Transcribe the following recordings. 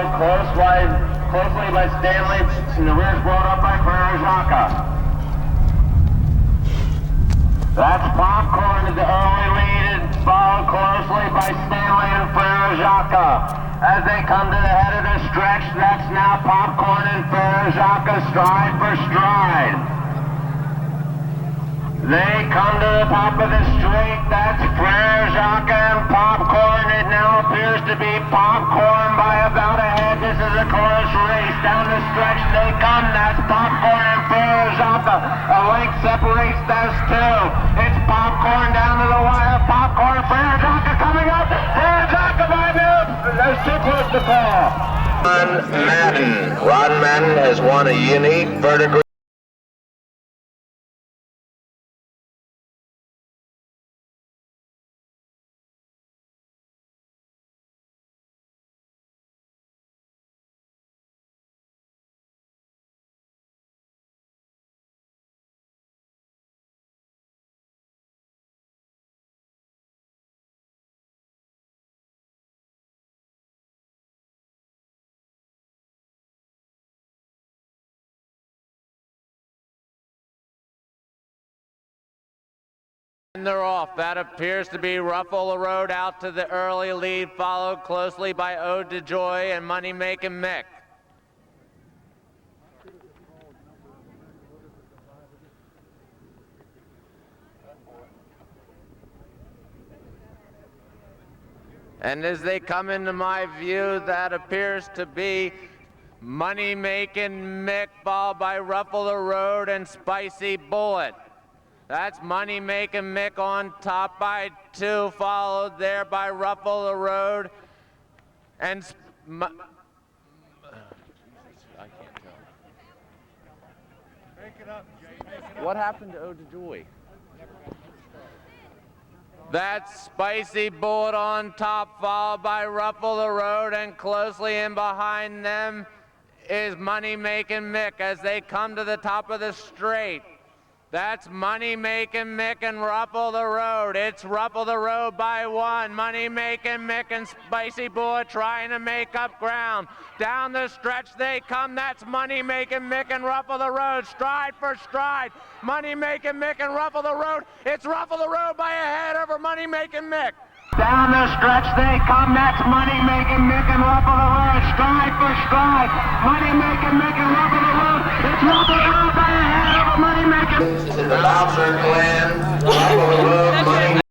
followed closely by Stanley, and the rear is brought up by Murtagh. That's Popcorn in the early lead, followed closely by Stanley and Murtagh. As they come to the head of the stretch, that's now Popcorn and Murtagh stride for stride. They come to the top of the straight, that's Murtagh and Popcorn. It now appears to be Popcorn by about a head. This is a close race. Down the stretch they come, that's Popcorn and Murtagh. A length separates those two. It's Popcorn down to the wire. Popcorn, Murtagh coming up. Murtagh by noon. Those too close to fall. Ron Madden has won a unique vertical. And they're off. That appears to be Ruffle the Road out to the early lead, followed closely by Ode to Joy and Money Making Mick. And as they come into my view, that appears to be Money Making Mick, followed by Ruffle the Road and Spicy Bullet. That's Money Making Mick on top by 2, followed there by Ruffle the Road and I can't tell. Make it up, Jay. What happened to Ode to Joy? That's Spicy Bullet on top, followed by Ruffle the Road, and closely in behind them is Money Making Mick as they come to the top of the straight. That's Money Making Mick and Ruffle the Road. It's Ruffle the Road by 1. Money Making Mick and Spicy Bullet trying to make up ground. Down the stretch they come. That's Money Making Mick and Ruffle the Road. Stride for stride. Money Making Mick and Ruffle the Road. It's Ruffle the Road by a head over Money Making Mick. Down the stretch they come. That's Money Making Mick and Ruffle the Road. Stride for stride. Money Making Mick and Ruffle the Road. It's Ruffle the Road by a head over Money Making. The Bowser clan. Ruffle the Road. Money.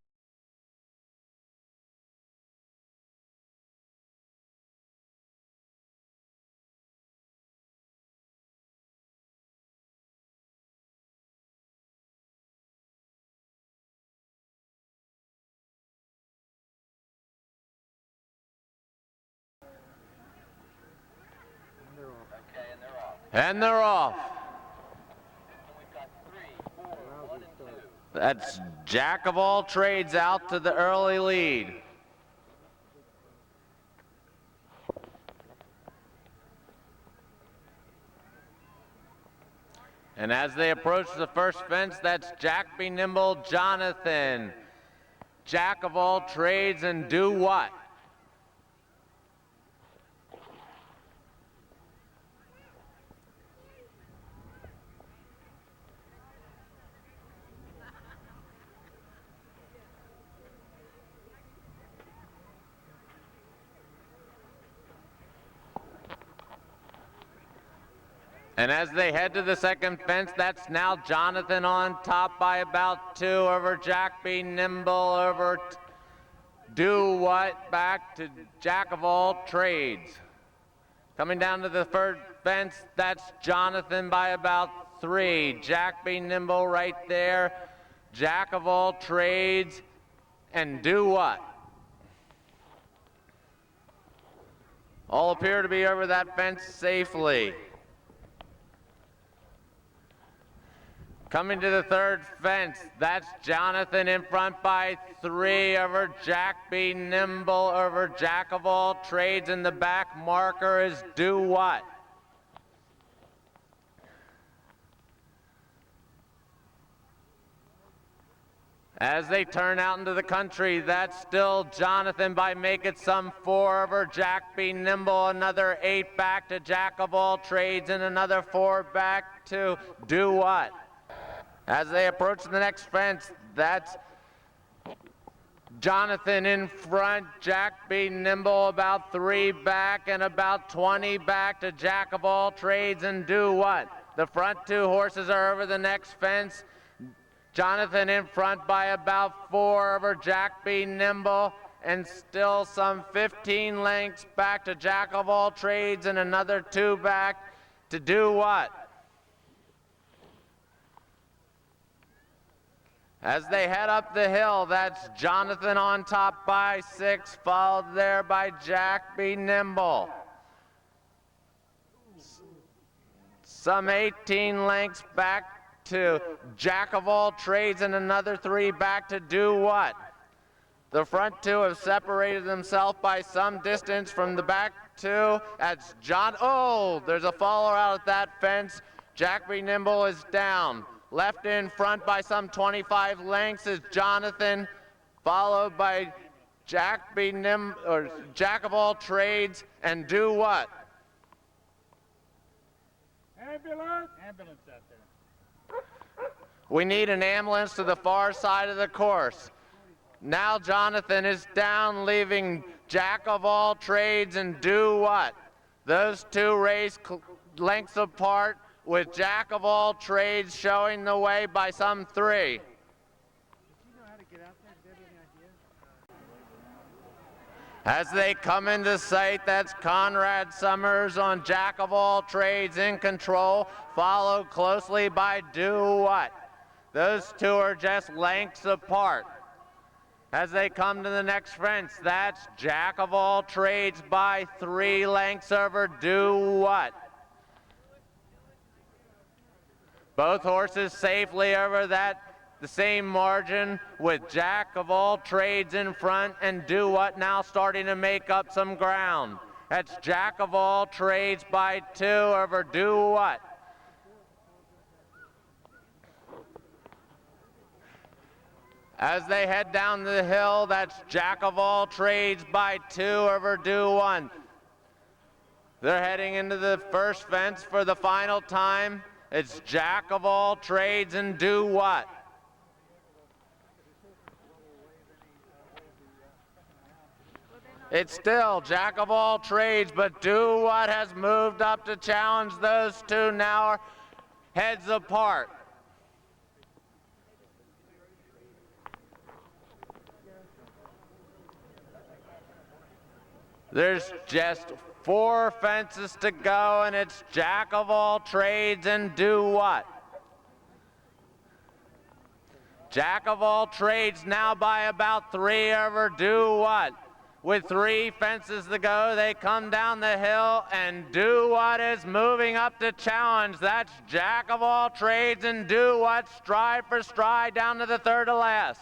And they're off. That's Jack of All Trades out to the early lead. And as they approach the first fence, that's Jack Be Nimble, Jonathan. Jack of All Trades and Do What? And as they head to the second fence, that's now Jonathan on top by about 2 over Jack Be Nimble, over Do What, back to Jack of All Trades. Coming down to the third fence, that's Jonathan by about 3. Jack Be Nimble right there, Jack of All Trades, and Do What? All appear to be over that fence safely. Coming to the third fence, that's Jonathan in front by 3 over Jack Be Nimble, over Jack of All Trades. In the back marker is Do What? As they turn out into the country, that's still Jonathan by make it some 4 over Jack Be Nimble, another 8 back to Jack of All Trades, and another 4 back to Do What. As they approach the next fence, that's Jonathan in front, Jack Be Nimble about 3 back and about 20 back to Jack of All Trades and Do What. The front 2 horses are over the next fence. Jonathan in front by about 4 over Jack Be Nimble, and still some 15 lengths back to Jack of All Trades and another 2 back to Do What. As they head up the hill, that's Jonathan on top by 6, followed there by Jack Be Nimble. Some 18 lengths back to Jack of All Trades and another 3 back to Do What. The front 2 have separated themselves by some distance from the back 2. That's there's a follower out at that fence. Jack Be Nimble is down. Left in front by some 25 lengths is Jonathan, followed by Jack Be Nimble, or Jack of All Trades and Do What. Ambulance! Ambulance out there. We need an ambulance to the far side of the course. Now Jonathan is down, leaving Jack of All Trades and Do What. Those 2 race lengths apart, with Jack of All Trades showing the way by some 3. As they come into sight, that's Conrad Summers on Jack of All Trades in control, followed closely by Do What. Those 2 are just lengths apart. As they come to the next fence, that's Jack of All Trades by 3 lengths over Do What. Both horses safely over the same margin, with Jack of All Trades in front and Do What now starting to make up some ground. That's Jack of All Trades by 2 over Do What. As they head down the hill, that's Jack of All Trades by 2 over Do What. They're heading into the first fence for the final time. It's Jack of All Trades and Do What. It's still Jack of All Trades, but Do What has moved up to challenge. Those 2 now are heads apart. There's just 4 fences to go, and it's Jack of All Trades and Do What. Jack of All Trades now by about 3 over Do What. With 3 fences to go, they come down the hill, and Do What is moving up to challenge. That's Jack of All Trades and Do What, stride for stride down to the 3rd to last.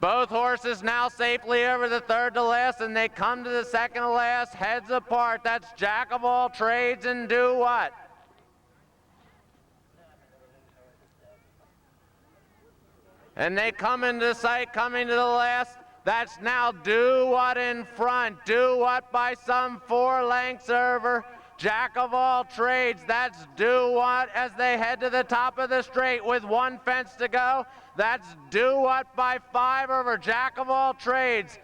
Both horses now safely over the 3rd to last, and they come to the 2nd to last, heads apart. That's Jack of All Trades and Do What. And they come into sight, coming to the last. That's now Do What in front. Do What by some 4 lengths over Jack of All Trades. That's Do What as they head to the top of the straight with 1 fence to go. That's Do What by 5 over Jack of All Trades.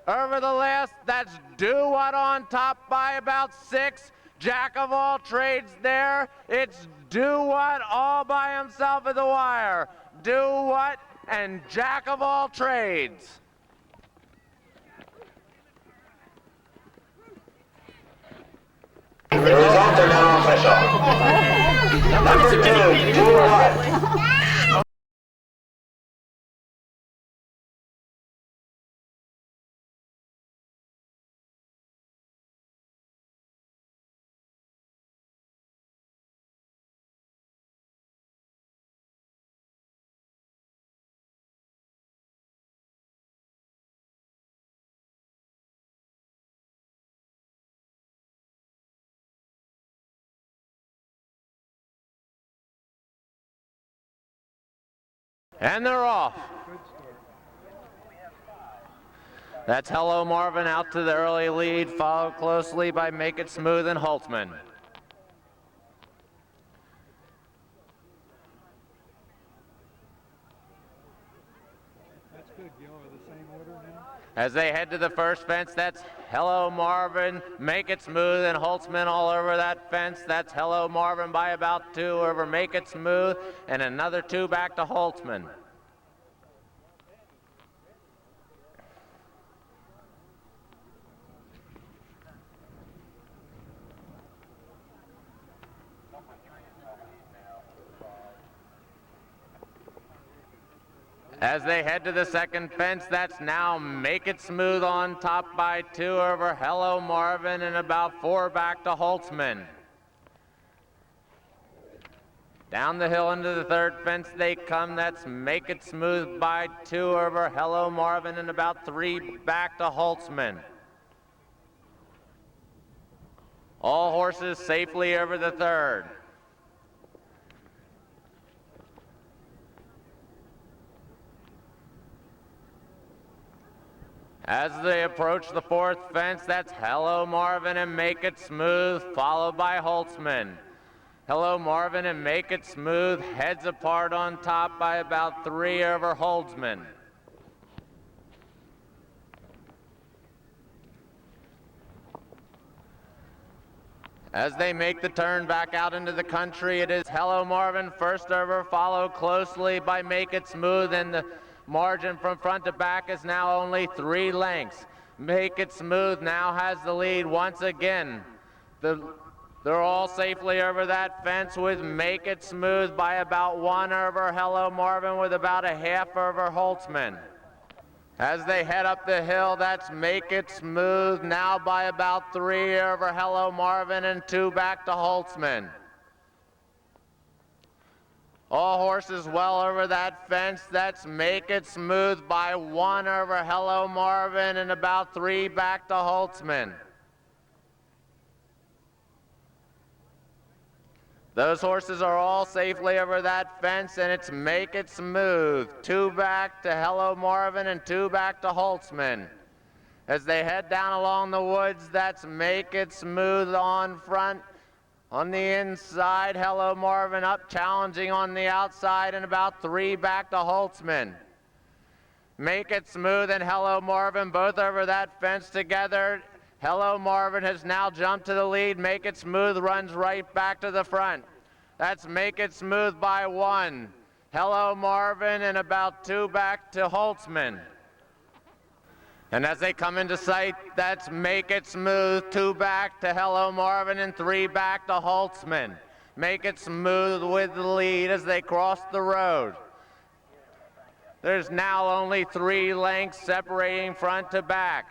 Over the last, that's Do What on top by about 6. Jack of All Trades there. It's Do What all by himself at the wire. Do What and Jack of All Trades. The results are now official. Number 2, Do What. And they're off. Good start. That's Hello Marvin out to the early lead, followed closely by Make It Smooth and Holtzman. That's good, Gil. Are the same order now? As they head to the first fence, that's Hello Marvin, Make It Smooth, and Holtzman all over that fence. That's Hello Marvin by about 2 over Make It Smooth, and another 2 back to Holtzman. As they head to the second fence, that's now Make It Smooth on top by 2 over Hello Marvin and about 4 back to Holtzman. Down the hill into the third fence they come. That's Make It Smooth by 2 over Hello Marvin and about 3 back to Holtzman. All horses safely over the third. As they approach the fourth fence, that's Hello Marvin and Make It Smooth, followed by Holtzman. Hello Marvin and Make It Smooth heads apart on top by about 3 over Holtzman. As they make the turn back out into the country, it is Hello Marvin first over, followed closely by Make It Smooth, and the margin from front to back is now only 3 lengths. Make It Smooth now has the lead once again. They're all safely over that fence with Make It Smooth by about 1 over Hello Marvin with about a half over Holtzman. As they head up the hill, that's Make It Smooth now by about 3 over Hello Marvin and 2 back to Holtzman. All horses well over that fence. That's Make It Smooth by 1 over Hello Marvin and about 3 back to Holtzman. Those horses are all safely over that fence, and it's Make It Smooth. 2 back to Hello Marvin and 2 back to Holtzman. As they head down along the woods, that's Make It Smooth on front. On the inside, Hello Marvin up, challenging on the outside, and about 3 back to Holtzman. Make It Smooth and Hello Marvin both over that fence together. Hello Marvin has now jumped to the lead. Make It Smooth runs right back to the front. That's Make It Smooth by 1. Hello Marvin and about 2 back to Holtzman. And as they come into sight, that's Make It Smooth, 2 back to Hello Marvin and 3 back to Holtzman. Make It Smooth with the lead as they cross the road. There's now only 3 lengths separating front to back.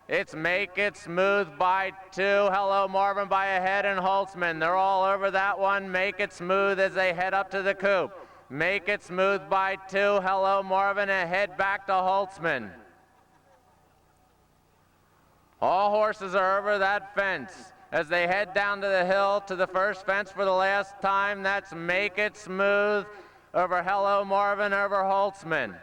It's Make It Smooth by 2, Hello Marvin by a head, and Holtzman. They're all over that one. Make It Smooth as they head up to the coop. Make It Smooth by 2, Hello Marvin, and head back to Holtzman. All horses are over that fence. As they head down to the hill to the first fence for the last time, that's Make It Smooth over Hello Marvin over Holtzman.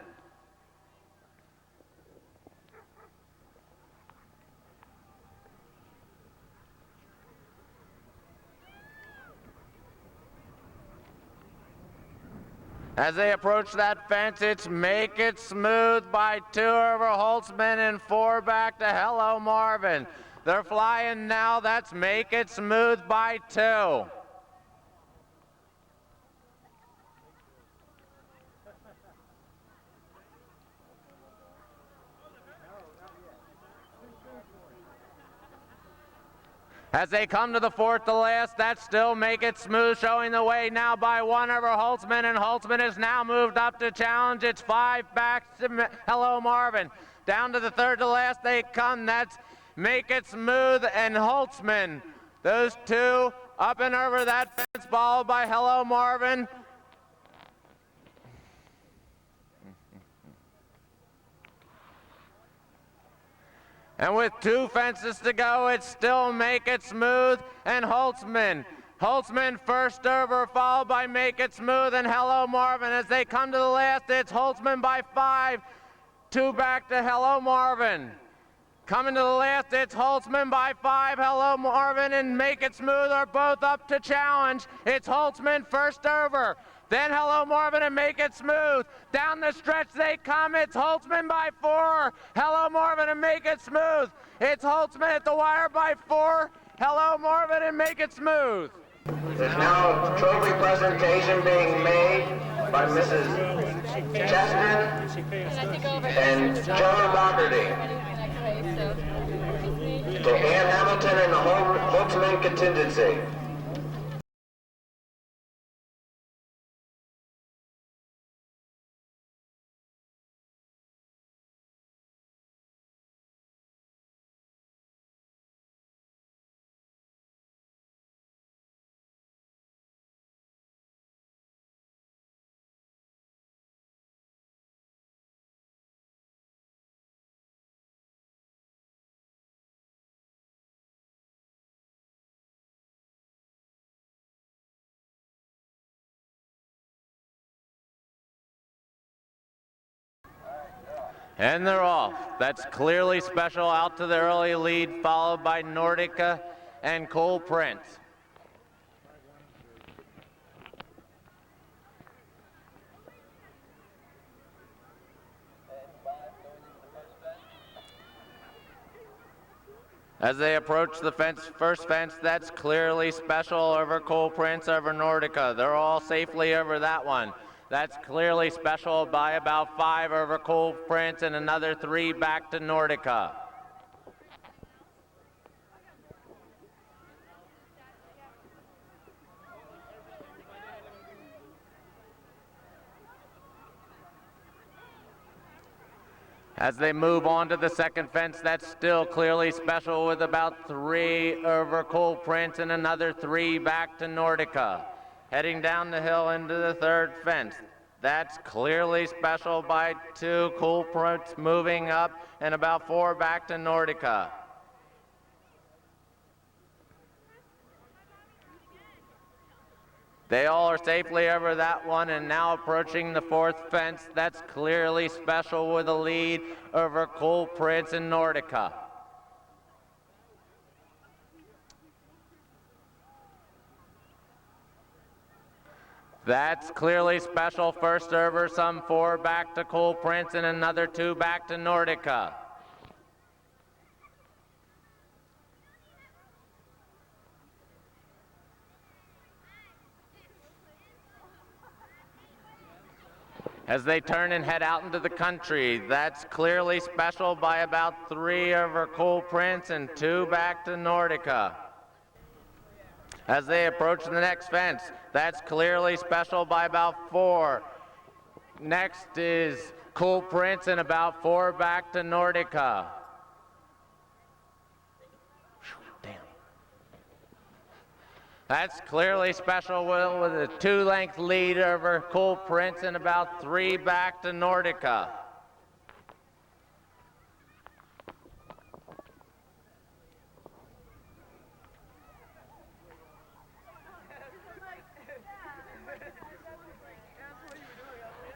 As they approach that fence, it's Make It Smooth by 2 over Holtzman and 4 back to Hello Marvin. They're flying now. That's Make It Smooth by 2. As they come to the fourth to last, that's still Make It Smooth, showing the way now by 1 over Holtzman, and Holtzman has now moved up to challenge. It's 5 back to Hello Marvin. Down to the third to last they come. That's Make It Smooth and Holtzman. Those 2 up and over that fence, followed by Hello Marvin. And with 2 fences to go, it's still Make It Smooth and Holtzman. Holtzman first over, followed by Make It Smooth and Hello Marvin. As they come to the last, it's Holtzman by 5, 2 back to Hello Marvin. Coming to the last, it's Holtzman by 5, Hello Marvin and Make It Smooth are both up to challenge. It's Holtzman first over, then Hello Marvin and Make It Smooth. Down the stretch they come, it's Holtzman by 4, Hello Marvin and Make It Smooth. It's Holtzman at the wire by 4, Hello Marvin and Make It Smooth. There's now a trophy presentation being made by Mrs. Cheston and John Lockerty to Ann Hamilton and the Holtzman contingency. And they're off. That's Clearly Special out to the early lead, followed by Nordica and Cool Prince. As they approach the first fence, that's Clearly Special over Cool Prince over Nordica. They're all safely over that one. That's Clearly Special by about 5 over Cool Prince and another 3 back to Nordica. As they move on to the second fence, that's still Clearly Special with about 3 over Cool Prince and another 3 back to Nordica. Heading down the hill into the third fence, that's Clearly Special by 2, Cool Prince moving up and about 4 back to Nordica. They all are safely over that one and now approaching the fourth fence. That's Clearly Special with a lead over Cool Prince and Nordica. That's Clearly Special first over, some 4 back to Cool Prince and another 2 back to Nordica. As they turn and head out into the country, that's Clearly Special by about 3 over Cool Prince and 2 back to Nordica. As they approach the next fence, that's Clearly Special by about 4. Next is Cool Prince and about 4 back to Nordica. Damn. That's Clearly Special with a 2-length lead over Cool Prince and about 3 back to Nordica.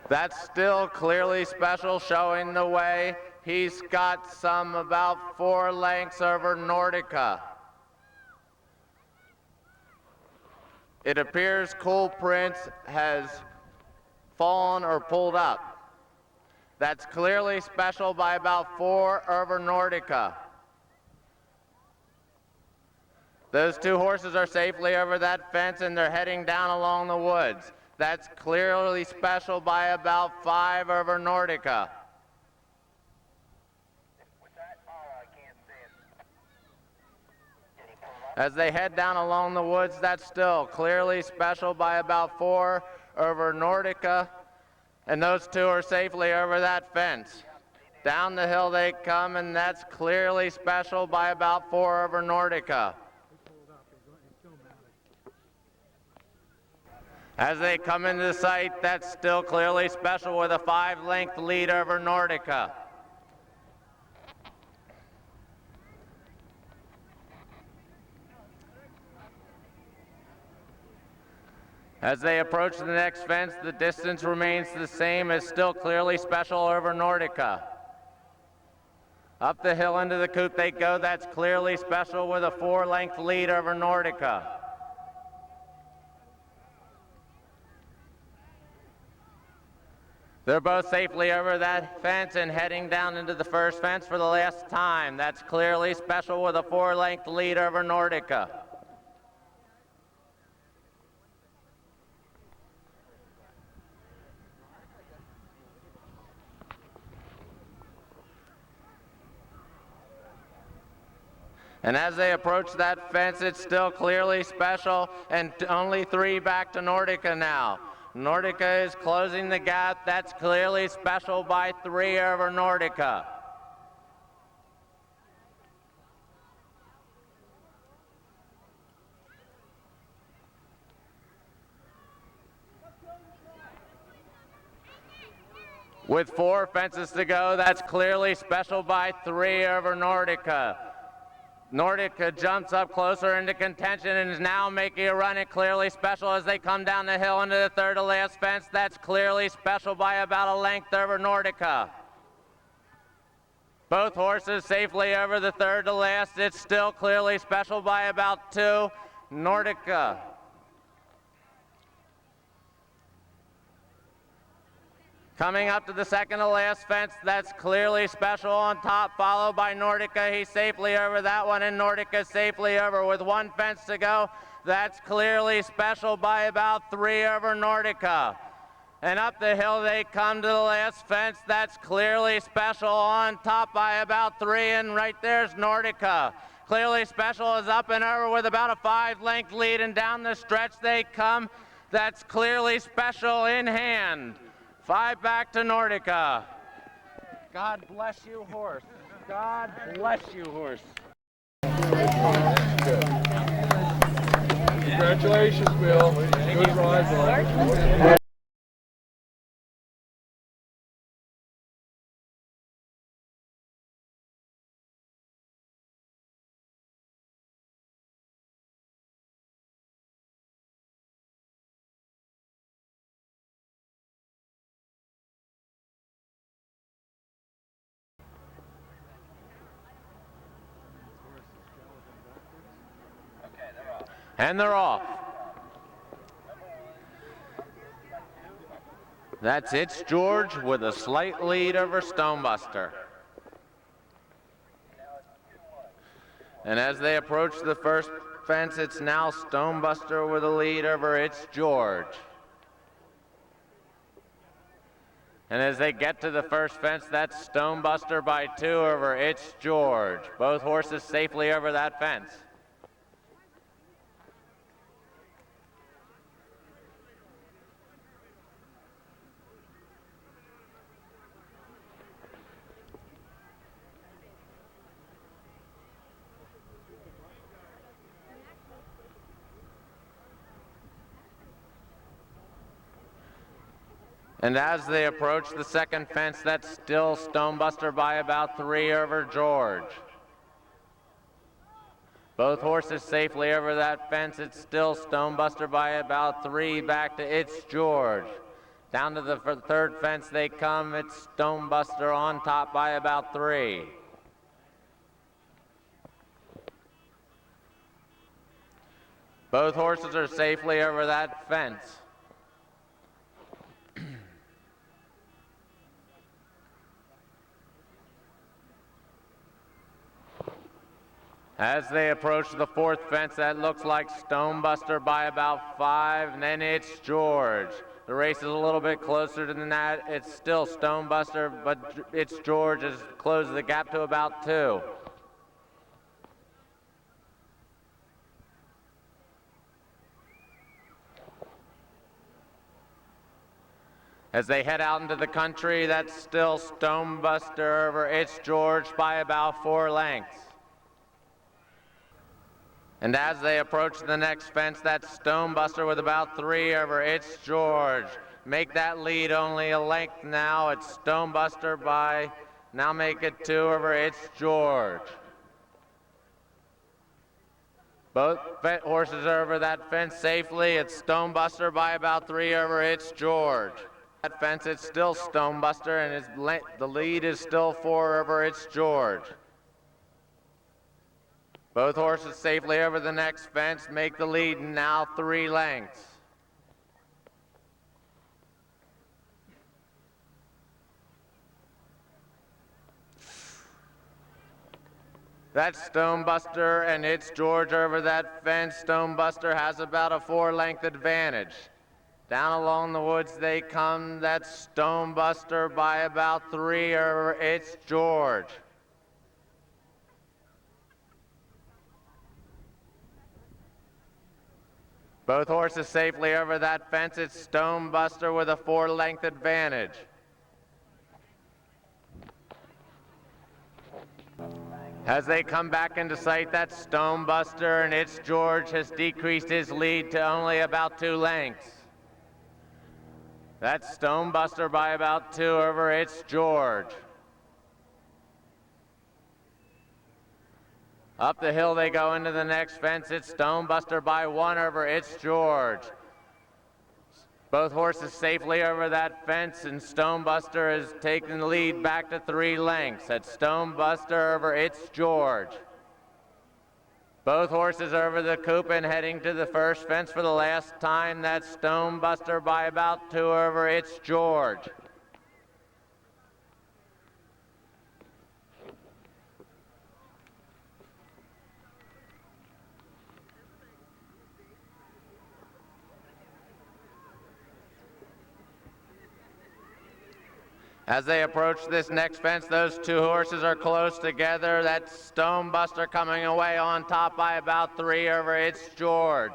That's still Clearly Special showing the way. He's got some about 4 lengths over Nordica. It appears Cool Prince has fallen or pulled up. That's Clearly Special by about 4 over Nordica. Those 2 horses are safely over that fence and they're heading down along the woods. That's Clearly Special by about 5 over Nordica. As they head down along the woods, that's still Clearly Special by about 4 over Nordica. And those 2 are safely over that fence. Down the hill they come, and that's Clearly Special by about 4 over Nordica. As they come into the sight, that's still Clearly Special with a 5-length lead over Nordica. As they approach the next fence, the distance remains the same as still clearly special over Nordica. Up the hill into the coop they go. That's clearly special with a 4-length lead over Nordica. They're both safely over that fence and heading down into the first fence for the last time. That's clearly special with a 4-length lead over Nordica. And as they approach that fence, it's still clearly special, and only 3 back to Nordica now. Nordica is closing the gap. That's clearly special by 3 over Nordica. With 4 fences to go, that's clearly special by 3 over Nordica. Nordica jumps up closer into contention and is now making a run at clearly special as they come down the hill into the third to last fence. That's clearly special by about a length over Nordica. Both horses safely over the third to last. It's still clearly special by about 2. Nordica. Coming up to the second to last fence, that's clearly special on top, followed by Nordica. He's safely over that one, and Nordica's safely over with 1 fence to go. That's clearly special by about 3 over Nordica. And up the hill they come to the last fence. That's clearly special on top by about 3, and right there's Nordica. Clearly special is up and over with about a 5-length lead, and down the stretch they come. That's clearly special in hand. 5 back to Nordica. God bless you, horse. God bless you, horse. Congratulations, Bill. Good ride, bud. And they're off. That's It's George with a slight lead over Stonebuster. And as they approach the first fence, it's now Stonebuster with a lead over It's George. And as they get to the first fence, that's Stonebuster by 2 over It's George. Both horses safely over that fence. And as they approach the second fence, that's still Stonebuster by about 3 over George. Both horses safely over that fence. It's still Stonebuster by about 3 back to It's George. Down to the third fence they come. It's Stonebuster on top by about 3. Both horses are safely over that fence. As they approach the fourth fence, that looks like Stonebuster by about 5, and then It's George. The race is a little bit closer than that. It's still Stonebuster, but It's George has closed the gap to about 2. As they head out into the country, that's still Stonebuster over It's George by about 4 lengths. And as they approach the next fence, that's Stonebuster with about 3 over It's George. Make that lead only a length now. It's Stonebuster by, now make it 2 over It's George. Both horses are over that fence safely. It's Stonebuster by about 3 over It's George. That fence, it's still Stonebuster, and the lead is still 4 over It's George. Both horses safely over the next fence, make the lead now 3 lengths. That's Stonebuster, and It's George over that fence. Stonebuster has about a 4-length advantage. Down along the woods they come. That's Stonebuster by about 3 over It's George. Both horses safely over that fence. It's Stonebuster with a 4-length advantage. As they come back into sight, that's Stonebuster, and It's George has decreased his lead to only about 2 lengths. That's Stonebuster by about 2 over It's George. Up the hill they go into the next fence. It's Stonebuster by 1 over It's George. Both horses safely over that fence, and Stonebuster has taken the lead back to 3 lengths. That's Stonebuster over It's George. Both horses over the coop and heading to the first fence for the last time. That's Stonebuster by about 2 over It's George. As they approach this next fence, those 2 horses are close together. That's Stonebuster coming away on top by about 3 over It's George.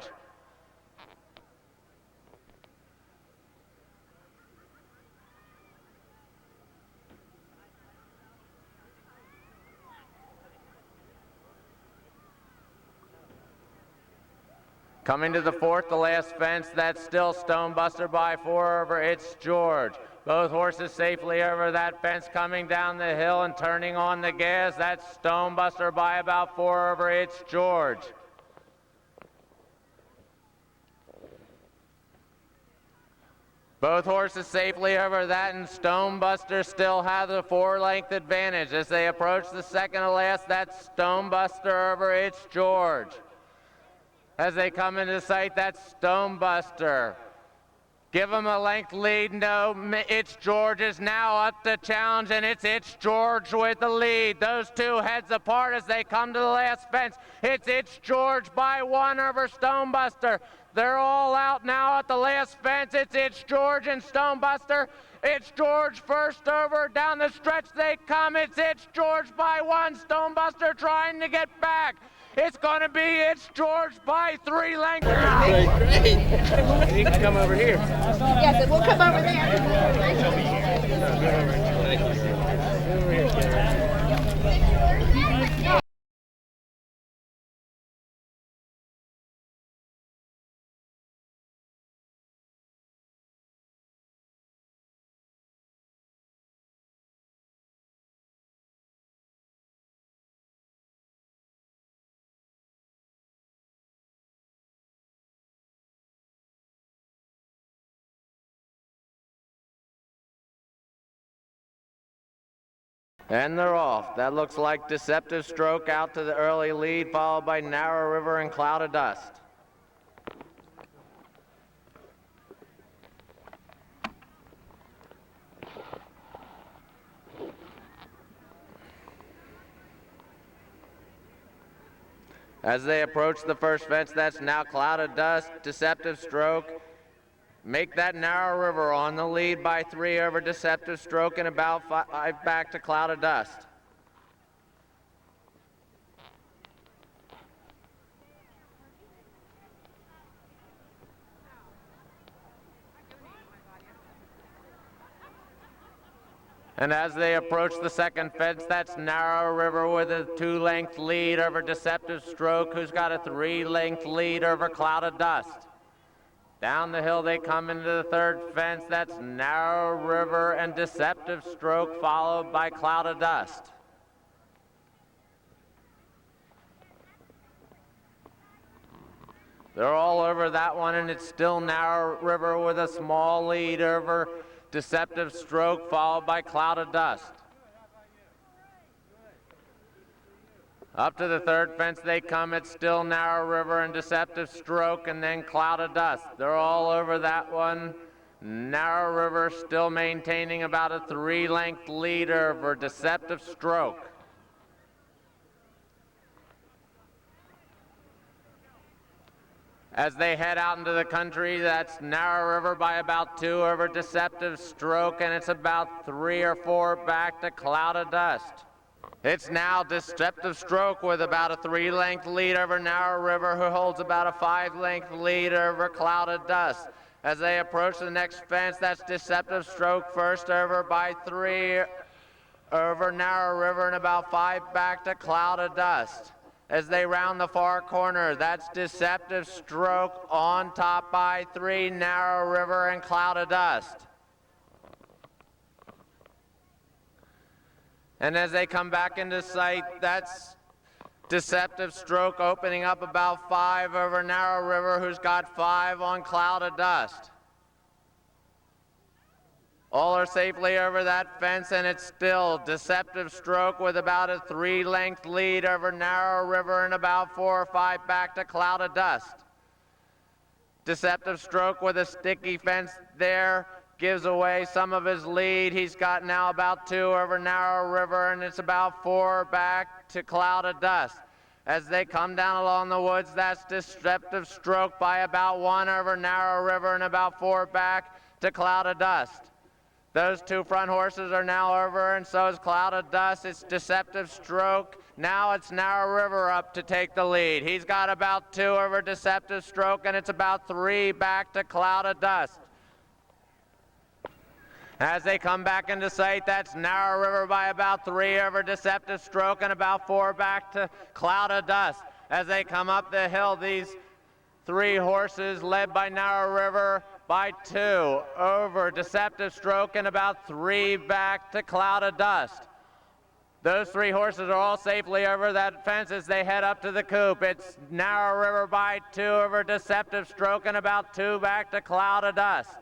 Coming to the fourth, the last fence, that's still Stonebuster by 4 over It's George. Both horses safely over that fence, coming down the hill and turning on the gas. That's Stonebuster by about 4 over It's George. Both horses safely over that, and Stonebuster still has a 4-length advantage. As they approach the second to last, that's Stonebuster over It's George. As they come into sight, that's Stonebuster. Give him a length lead. No, It's George is now up to challenge, and It's George with the lead. Those 2 heads apart as they come to the last fence. It's George by 1 over Stonebuster. They're all out now at the last fence. It's George and Stonebuster. It's George first over. Down the stretch they come. It's George by 1. Stonebuster trying to get back. It's going to be It's George by 3 lengths. Great. You can come over here. Yes, we'll come over there. And they're off. That looks like Deceptive Stroke out to the early lead, followed by Narrow River and Cloud of Dust. As they approach the first fence, that's now Cloud of Dust, Deceptive Stroke. Make that Narrow River on the lead by 3 over Deceptive Stroke and about 5 back to Cloud of Dust. And as they approach the second fence, that's Narrow River with a 2-length lead over Deceptive Stroke, who's got a 3-length lead over Cloud of Dust. Down the hill they come into the third fence. That's Narrow River and Deceptive Stroke, followed by Cloud of Dust. They're all over that one, and it's still Narrow River with a small lead over Deceptive Stroke, followed by Cloud of Dust. Up to the third fence they come. It's still Narrow River and Deceptive Stroke, and then Cloud of Dust. They're all over that one. Narrow River still maintaining about a 3-length lead over Deceptive Stroke. As they head out into the country, that's Narrow River by about 2 over Deceptive Stroke, and it's about 3 or 4 back to Cloud of Dust. It's now Deceptive Stroke with about a 3-length lead over Narrow River, who holds about a 5-length lead over Cloud of Dust. As they approach the next fence, that's Deceptive Stroke first over by 3 over Narrow River, and about 5 back to Cloud of Dust. As they round the far corner, that's Deceptive Stroke on top by 3, Narrow River and Cloud of Dust. And as they come back into sight, that's Deceptive Stroke opening up about 5 over Narrow River, who's got 5 on Cloud of Dust. All are safely over that fence, and it's still Deceptive Stroke with about a 3-length lead over Narrow River and about 4 or 5 back to Cloud of Dust. Deceptive Stroke with a sticky fence there gives away some of his lead. He's got now about 2 over Narrow River, and it's about 4 back to Cloud of Dust. As they come down along the woods, that's Deceptive Stroke by about 1 over Narrow River and about 4 back to Cloud of Dust. Those 2 front horses are now over, and so is Cloud of Dust. It's Deceptive Stroke. Now it's Narrow River up to take the lead. He's got about 2 over Deceptive Stroke, and it's about 3 back to Cloud of Dust. As they come back into sight, that's Narrow River by about 3 over Deceptive Stroke and about 4 back to Cloud of Dust. As they come up the hill, these 3 horses led by Narrow River by 2 over Deceptive Stroke and about 3 back to Cloud of Dust. Those 3 horses are all safely over that fence as they head up to the coop. It's Narrow River by 2 over Deceptive Stroke and about 2 back to Cloud of Dust.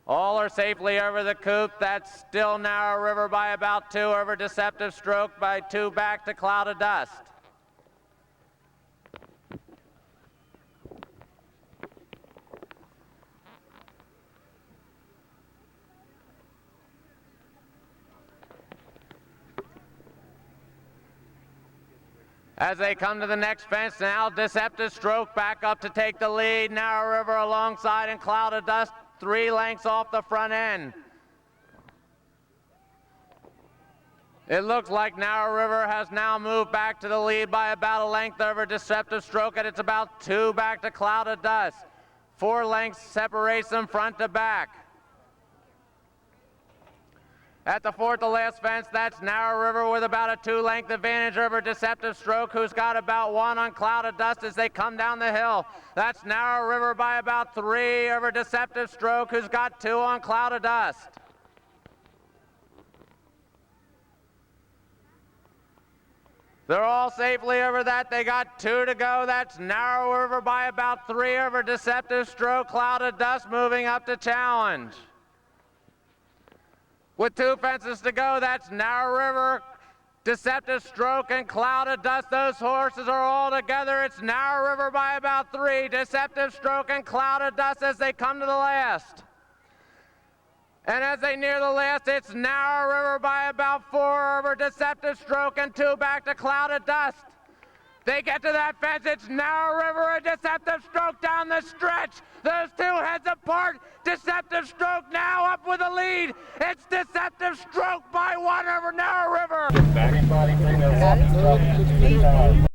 All are safely over the coop. That's still Narrow River by about 2 over Deceptive Stroke by 2 back to Cloud of Dust. As they come to the next fence, now Deceptive Stroke back up to take the lead. Narrow River alongside and Cloud of Dust 3 lengths off the front end. It looks like Narrow River has now moved back to the lead by about a length over Deceptive Stroke, and it's about 2 back to Cloud of Dust. 4 lengths separates them front to back. At the 4th to last fence, that's Narrow River with about a 2-length advantage over Deceptive Stroke, who's got about 1 on Cloud of Dust as they come down the hill. That's Narrow River by about 3 over Deceptive Stroke, who's got 2 on Cloud of Dust. They're all safely over that. They got 2 to go. That's Narrow River by about 3 over Deceptive Stroke. Cloud of Dust moving up to challenge. With 2 fences to go, that's Narrow River, Deceptive Stroke, and Cloud of Dust. Those horses are all together. It's Narrow River by about 3, Deceptive Stroke, and Cloud of Dust as they come to the last. And as they near the last, it's Narrow River by about 4 over Deceptive Stroke and 2 back to Cloud of Dust. They get to that fence, it's Narrow River and Deceptive Stroke down the stretch. Those 2 heads apart. Deceptive Stroke now up with a lead. It's Deceptive Stroke by 1 over Narrow River. Everybody bring their walking